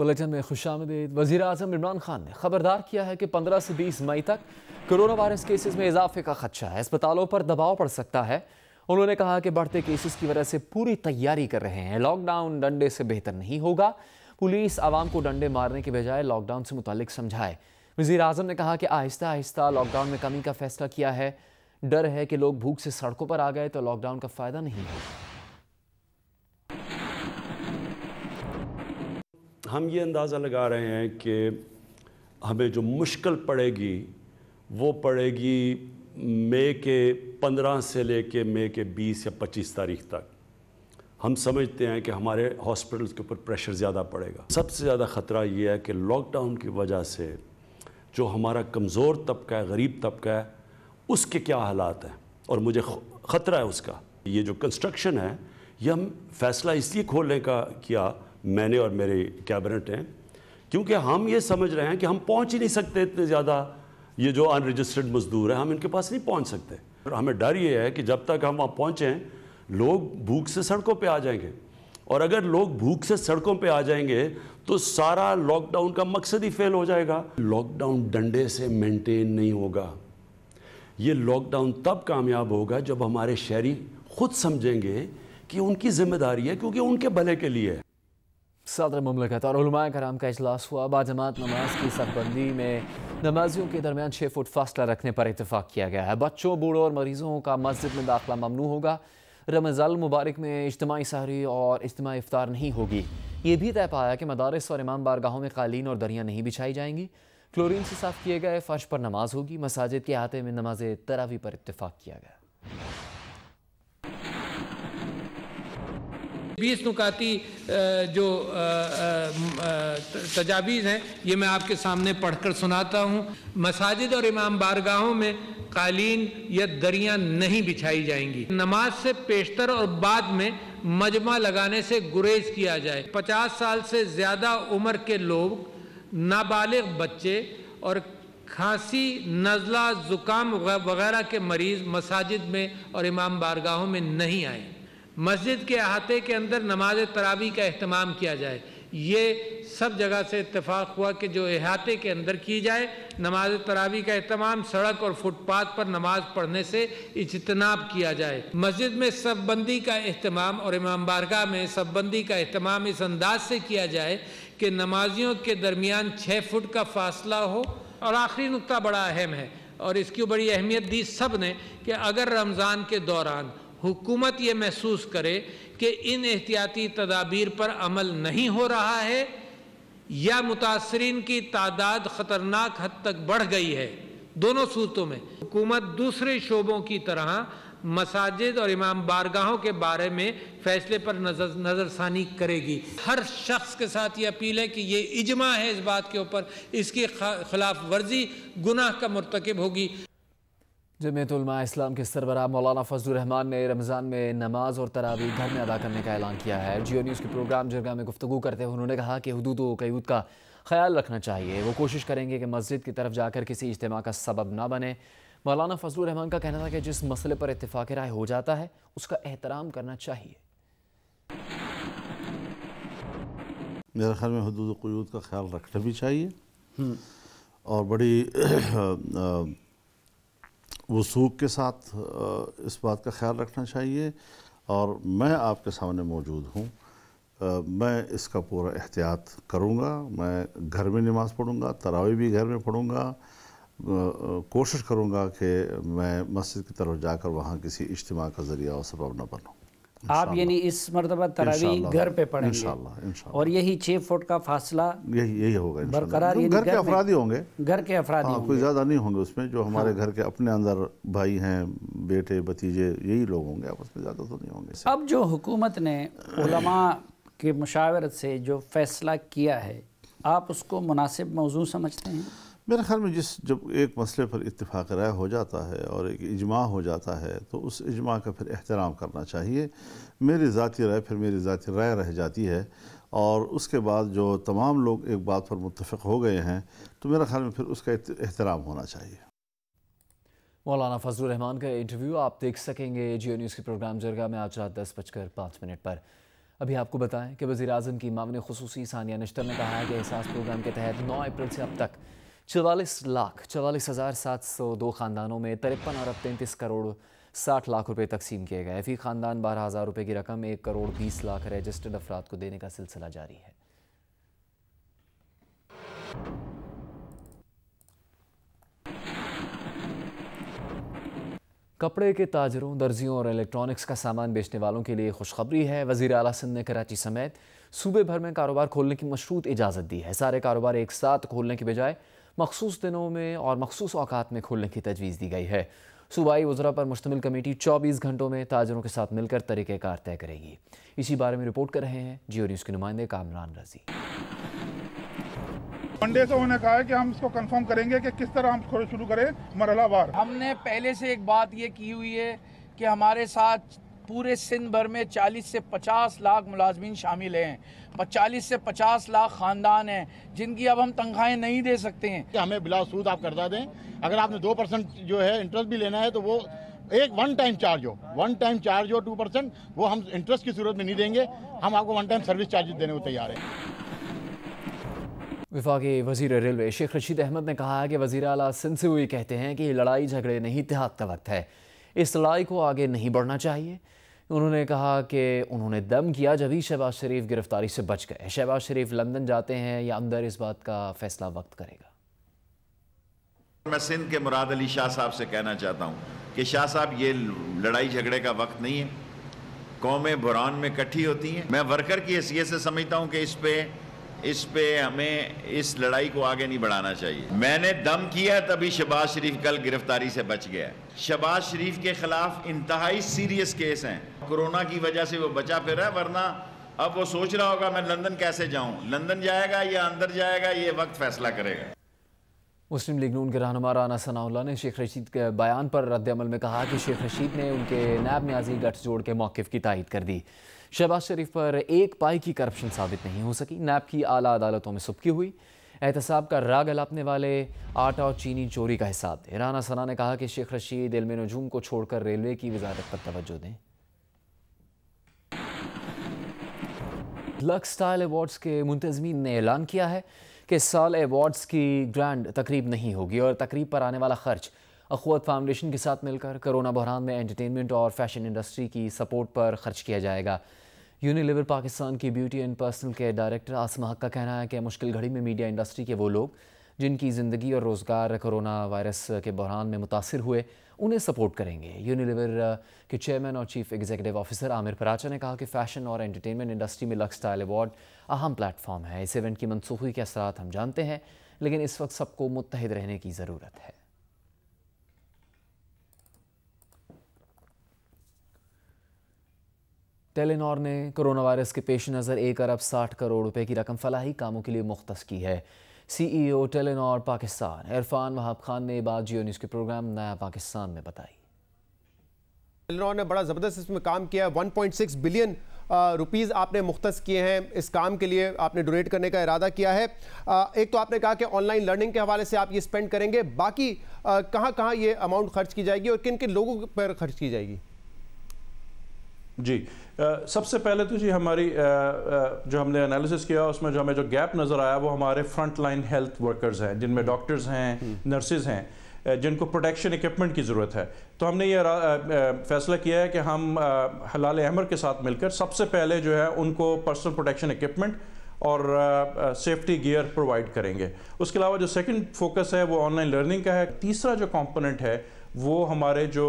Bulletin میں خوش آمدید۔ وزیر اعظم عمران خان نے خبردار کیا ہے کہ 15 سے 20 مئی تک کرونا وائرس کیسز میں اضافے کا خدشہ ہے، اسپتالوں پر دباؤ پڑ سکتا ہے۔ انہوں نے کہا کہ بڑھتے کیسز کی وجہ سے پوری تیاری کر رہے ہیں، لاک ڈاؤن ڈنڈے سے بہتر نہیں ہوگا۔ پولیس عوام کو ڈنڈے مارنے کے بجائے لاک ڈاؤن سے متعلق سمجھائے۔ وزیر اعظم نے کہا کہ آہستہ آہستہ لاک ڈاؤن میں کمی کا فیصلہ کیا ہے، ڈر ہے کہ لوگ بھوک سے سڑکوں پر آ گئے تو لاک ڈاؤن کا فائدہ نہیں ہوگا۔ ہم یہ اندازہ لگا رہے ہیں کہ ہمیں جو مشکل پڑے گی وہ پڑے گی مئی کے 15 سے لے کے مئی کے 20 یا 25 تاریخ تک۔ ہم سمجھتے ہیں کہ ہمارے ہاسپٹلز کے اوپر پریشر زیادہ پڑے گا۔ سب سے زیادہ خطرہ یہ ہے کہ لاک ڈاؤن کی وجہ سے جو ہمارا کمزور طبقہ ہے، غریب طبقہ ہے، اس کے کیا حالات ہیں، اور مجھے خطرہ ہے اس کا۔ یہ جو کنسٹرکشن ہے یہ ہم فیصلہ اس لیے کھولنے کا کیا، میں نے اور میرے کیبنٹ ہیں، کیونکہ ہم یہ سمجھ رہے ہیں کہ ہم پہنچ ہی نہیں سکتے اتنے زیادہ، یہ جو ان رجسٹرڈ مزدور ہیں ہم ان کے پاس نہیں پہنچ سکتے۔ اور ہمیں ڈر یہ ہے کہ جب تک ہم وہاں پہنچیں لوگ بھوک سے سڑکوں پہ آ جائیں گے، اور اگر لوگ بھوک سے سڑکوں پہ آ جائیں گے تو سارا لاک ڈاؤن کا مقصد ہی فیل ہو جائے گا۔ لاک ڈاؤن ڈنڈے سے مینٹین نہیں ہوگا، یہ لاک ڈاؤن تب کامیاب ہوگا جب ہمارے شہری خود سمجھیں گے کہ ان کی ذمہ داری ہے، کیونکہ ان کے بھلے کے لیے ہے۔ صدر مملکت اور علماء کرام کا اجلاس ہوا۔ باجماعت نماز کی صف بندی میں نمازیوں کے درمیان 6 فٹ فاصلہ رکھنے پر اتفاق کیا گیا ہے۔ بچوں، بوڑھوں اور مریضوں کا مسجد میں داخلہ ممنوع ہوگا۔ رمضان المبارک میں اجتماعی سحری اور اجتماعی افطار نہیں ہوگی۔ یہ بھی طے پایا کہ مدارس اور امام بارگاہوں میں قالین اور دریاں نہیں بچھائی جائیں گی۔ کلورین سے صاف کیے گئے فرش پر نماز ہوگی۔ مساجد کے احاطے میں نماز تراویح پر اتفاق کیا گیا۔ 20 نکاتی جو تجاویز ہیں یہ میں آپ کے سامنے پڑھ کر سناتا ہوں۔ مساجد اور امام بارگاہوں میں قالین یا دریاں نہیں بچھائی جائیں گی۔ نماز سے پیشتر اور بعد میں مجمع لگانے سے گریز کیا جائے۔ 50 سال سے زیادہ عمر کے لوگ، نابالغ بچے اور کھانسی، نزلہ، زکام وغیرہ کے مریض مساجد میں اور امام بارگاہوں میں نہیں آئیں۔ مسجد کے احاطے کے اندر نماز تراویح کا اہتمام کیا جائے۔ یہ سب جگہ سے اتفاق ہوا کہ جو احاطے کے اندر کی جائے نماز تراویح کا اہتمام، سڑک اور فٹ پاتھ پر نماز پڑھنے سے اجتناب کیا جائے۔ مسجد میں صف بندی کا اہتمام اور امام بارگاہ میں صف بندی کا اہتمام اس انداز سے کیا جائے کہ نمازیوں کے درمیان 6 فٹ کا فاصلہ ہو۔ اور آخری نقطہ بڑا اہم ہے اور اس کی بڑی اہمیت دی سب نے کہ اگر رمضان کے دوران حکومت یہ محسوس کرے کہ ان احتیاطی تدابیر پر عمل نہیں ہو رہا ہے یا متاثرین کی تعداد خطرناک حد تک بڑھ گئی ہے، دونوں صورتوں میں حکومت دوسرے شعبوں کی طرح مساجد اور امام بارگاہوں کے بارے میں فیصلے پر نظر ثانی کرے گی۔ ہر شخص کے ساتھ یہ اپیل ہے کہ یہ اجماع ہے اس بات کے اوپر، اس کی خلاف ورزی گناہ کا مرتکب ہوگی۔ جمعیت علماء اسلام کے سربراہ مولانا فضل الرحمان نے رمضان میں نماز اور تراویح گھر میں ادا کرنے کا اعلان کیا ہے۔ جیو نیوز کے پروگرام جرگہ میں گفتگو کرتے ہوئے انہوں نے کہا کہ حدود و قیود کا خیال رکھنا چاہیے۔ وہ کوشش کریں گے کہ مسجد کی طرف جا کر کسی اجتماع کا سبب نہ بنے۔ مولانا فضل الرحمان کا کہنا تھا کہ جس مسئلے پر اتفاق رائے ہو جاتا ہے اس کا احترام کرنا چاہیے۔ میرے خیال میں حدود و قیود کا خیال رکھنا بھی چاہیے اور بڑی وثوق کے ساتھ اس بات کا خیال رکھنا چاہیے، اور میں آپ کے سامنے موجود ہوں۔ میں اس کا پورا احتیاط کروں گا۔ میں گھر میں نماز پڑھوں گا، تراویح بھی گھر میں پڑھوں گا۔ کوشش کروں گا کہ میں مسجد کی طرف جا کر وہاں کسی اجتماع کا ذریعہ اور سبب نہ بنوں۔ آپ یعنی اس مرتبہ تراویح گھر پہ پڑھیں گے انشاءاللہ، اور یہی 6 فٹ کا فاصلہ یہی ہوگا برقرار، انشاءاللہ۔ گھر کے افراد ہی ہوں گے، گھر کے افراد ہی ہوں گے، کوئی زیادہ نہیں ہوں گے اس میں۔ جو ہمارے گھر کے اپنے اندر بھائی ہیں، بیٹے، بھتیجے، یہی لوگ ہوں گے، آپس میں زیادہ تو نہیں ہوں گے۔ اب جو حکومت نے علماء کی مشاورت سے جو فیصلہ کیا ہے، آپ اس کو مناسب موضوع سمجھتے ہیں؟ میرے خیال میں جب ایک مسئلے پر اتفاق رائے ہو جاتا ہے اور ایک اجماع ہو جاتا ہے تو اس اجماع کا پھر احترام کرنا چاہیے۔ میری ذاتی رائے پھر میری ذاتی رائے رہ جاتی ہے، اور اس کے بعد جو تمام لوگ ایک بات پر متفق ہو گئے ہیں تو میرے خیال میں پھر اس کا احترام ہونا چاہیے۔ مولانا فضل الرحمان کا انٹرویو آپ دیکھ سکیں گے جیو نیوز کے پروگرام جرگہ میں آج رات 10:05 پر۔ ابھی آپ کو بتائیں کہ وزیر اعظم کی معاون خصوصی ثانیہ نشتر نے کہا ہے کہ احساس پروگرام کے تحت 9 اپریل سے اب تک 44,44,702 خاندانوں میں 53 ارب 33 کروڑ 60 لاکھ روپے تقسیم کیے گئے۔ فی خاندان 12,000 روپے کی رقم 1 کروڑ 20 لاکھ رجسٹرڈ افراد کو دینے کا سلسلہ جاری ہے۔ کپڑے کے تاجروں، درزیوں اور الیکٹرانکس کا سامان بیچنے والوں کے لیے خوشخبری ہے۔ وزیر اعلیٰ سندھ نے کراچی سمیت صوبے بھر میں کاروبار کھولنے کی مشروط اجازت دی ہے۔ سارے کاروبار ایک ساتھ کھولنے کے بجائے مخصوص دنوں میں اور مخصوص اوقات میں کھولنے کی تجویز دی گئی ہے۔ صوبائی وزراء پر مشتمل کمیٹی 24 گھنٹوں میں تاجروں کے ساتھ مل کر طریقہ کار طے کرے گی۔ اسی بارے میں رپورٹ کر رہے ہیں جیو نیوز کے نمائندے کامران رضی۔ منڈے سے انہوں نے کہا ہے کہ ہم اس کو کنفرم کریں گے کہ کس طرح ہم شروع کریں مرحلہ وار۔ ہم نے پہلے سے ایک بات یہ کی ہوئی ہے کہ ہمارے ساتھ پورے سندھ بھر میں 40 سے 50 لاکھ ملازمین شامل ہیں، 40 سے 50 لاکھ خاندان ہیں جن کی اب ہم تنخواہیں نہیں دے سکتے ہیں۔ ہمیں بلا سود آپ قرضہ دیں، اگر آپ نے 2% جو ہے انٹرسٹ بھی لینا ہے تو وہ ایک ون ٹائم چارج ہو 2%، وہ ہم انٹرسٹ کی صورت میں نہیں دیں گے، ہم آپ کو ون ٹائم سروس چارجز دینے کو تیار ہیں۔ وفاقی وزیر ریلوے شیخ رشید احمد نے کہا ہے کہ وزیر اعلیٰ سندھ سے ہوئی کہتے ہیں کہ یہ لڑائی جھگڑے نہیں، اتحاد کا وقت ہے، اس لڑائی کو آگے نہیں بڑھنا چاہیے۔ انہوں نے کہا کہ انہوں نے دم کیا جبھی شہباز شریف گرفتاری سے بچ گئے۔ شہباز شریف لندن جاتے ہیں یا اندر، اس بات کا فیصلہ وقت کرے گا۔ میں سندھ کے مراد علی شاہ صاحب سے کہنا چاہتا ہوں کہ شاہ صاحب یہ لڑائی جھگڑے کا وقت نہیں ہے، قومیں بحران میں اکٹھی ہوتی ہیں۔ میں ورکر کی حیثیت سے سمجھتا ہوں کہ اس پہ ہمیں اس لڑائی کو آگے نہیں بڑھانا چاہیے۔ میں نے دم کیا تبھی شہباز شریف کل گرفتاری سے بچ گیا ہے۔ شہباز شریف کے خلاف انتہائی سیریس کیس ہیں، کورونا کی وجہ سے وہ بچا پھر رہا ہے، ورنہ اب وہ سوچ رہا ہوگا میں لندن کیسے جاؤں، لندن جائے گا یا اندر جائے گا، یہ وقت فیصلہ کرے گا۔ مسلم لیگ نون کے رہنما رانا ثناء اللہ نے شیخ رشید کے بیان پر رد عمل میں کہا کہ شیخ رشید نے ان کے نائب نیازی گٹھ جوڑ کے موقف کی تائید کر دی۔ شہباز شریف پر ایک پائی کی کرپشن ثابت نہیں ہو سکی، نیب کی اعلیٰ عدالتوں میں سبکی ہوئی۔ احتساب کا راگ الاپنے والے آٹا اور چینی چوری کا حساب دیں۔ رانا ثناء نے کہا کہ شیخ رشید علم نجوم کو چھوڑ کر ریلوے کی وزارت پر توجہ دیں۔ لکس سٹائل ایوارڈز کے منتظمین نے اعلان کیا ہے کہ اس سال ایوارڈز کی گرینڈ تقریب نہیں ہوگی اور تقریب پر آنے والا خرچ اخوت فاؤنڈیشن کے ساتھ مل کر کرونا بحران میں انٹرٹینمنٹ اور فیشن انڈسٹری کی سپورٹ پر خرچ کیا جائے گا۔ یونیلیور پاکستان کی beauty and personal care director Asma حق کا کہنا ہے کہ مشکل گھڑی میں میڈیا انڈسٹری کے وہ لوگ جن کی زندگی اور روزگار کرونا وائرس کے بحران میں متاثر ہوئے انہیں سپورٹ کریں گے۔ یونیلیور کے چیئرمین اور چیف ایگزیکٹو آفیسر عامر پراچا نے کہا کہ فیشن اور انٹرٹینمنٹ انڈسٹری میں لکس سٹائل ایوارڈ اہم پلیٹ فارم ہے۔ اس ایونٹ کی منسوخی کے اثرات ہم جانتے ہیں، لیکن اس وقت سب کو متحد رہنے کی ضرورت ہے۔ ٹیلی نار نے کرونا وائرس کے پیش نظر 1 ارب 60 کروڑ روپے کی رقم فلاحی کاموں کے لیے مختص کی ہے۔ سی ای او ٹیلی نار پاکستان عرفان وہاب خان نے یہ بات جیو نیوز کے پروگرام نیا پاکستان میں بتائی۔ ٹیلی نار نے بڑا زبردست اس میں کام کیا ہے، 1.6 بلین روپیز آپ نے مختص کیے ہیں، اس کام کے لیے آپ نے ڈونیٹ کرنے کا ارادہ کیا ہے۔ ایک تو آپ نے کہا کہ آن لائن لرننگ کے حوالے سے آپ یہ سپینڈ کریں گے، باقی کہاں کہاں یہ اماؤنٹ خرچ کی جائے گی اور کن کن لوگوں پر خرچ کی جائے گی؟ جی سب سے پہلے تو جی ہماری جو ہم نے انالیسس کیا اس میں جو ہمیں جو گیپ نظر آیا وہ ہمارے فرنٹ لائن ہیلتھ ورکرز ہیں، جن میں ڈاکٹرز ہیں، نرسز ہیں، جن کو پروٹیکشن ایکوپمنٹ کی ضرورت ہے۔ تو ہم نے یہ فیصلہ کیا ہے کہ ہم ہلال احمر کے ساتھ مل کر سب سے پہلے جو ہے ان کو پرسنل پروٹیکشن ایکوپمنٹ اور سیفٹی گیئر پرووائڈ کریں گے۔ اس کے علاوہ جو سیکنڈ فوکس ہے وہ آن لائن لرننگ کا ہے۔ تیسرا جو کمپوننٹ ہے وہ ہمارے جو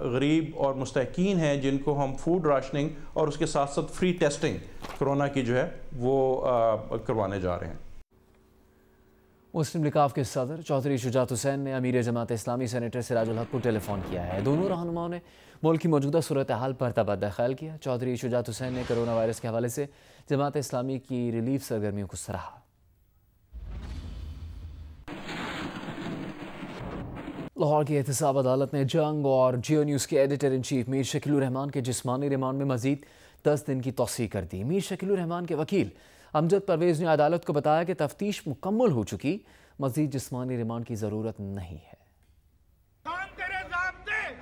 غریب اور مستحقین ہیں جن کو ہم فوڈ راشننگ اور اس کے ساتھ ساتھ فری ٹیسٹنگ کرونا کی جو ہے وہ کروانے جا رہے ہیں۔ مسلم لیگ کے صدر چودھری شجاعت حسین نے امیر جماعت اسلامی سینیٹر سراج الحق کو ٹیلی فون کیا ہے۔ دونوں رہنماؤں نے ملک کی موجودہ صورتحال پر تبادلہ خیال کیا۔ چودھری شجاعت حسین نے کرونا وائرس کے حوالے سے جماعت اسلامی کی ریلیف سرگرمیوں کو سراہا۔ لاہور کی احتساب عدالت نے جنگ اور جیو نیوز کے ایڈیٹر ان چیف میر شکیل الرحمان کے جسمانی ریمانڈ میں مزید 10 دن کی توسیع کر دی۔ میر شکیل الرحمان کے وکیل امجد پرویز نے عدالت کو بتایا کہ تفتیش مکمل ہو چکی، مزید جسمانی ریمانڈ کی ضرورت نہیں ہے۔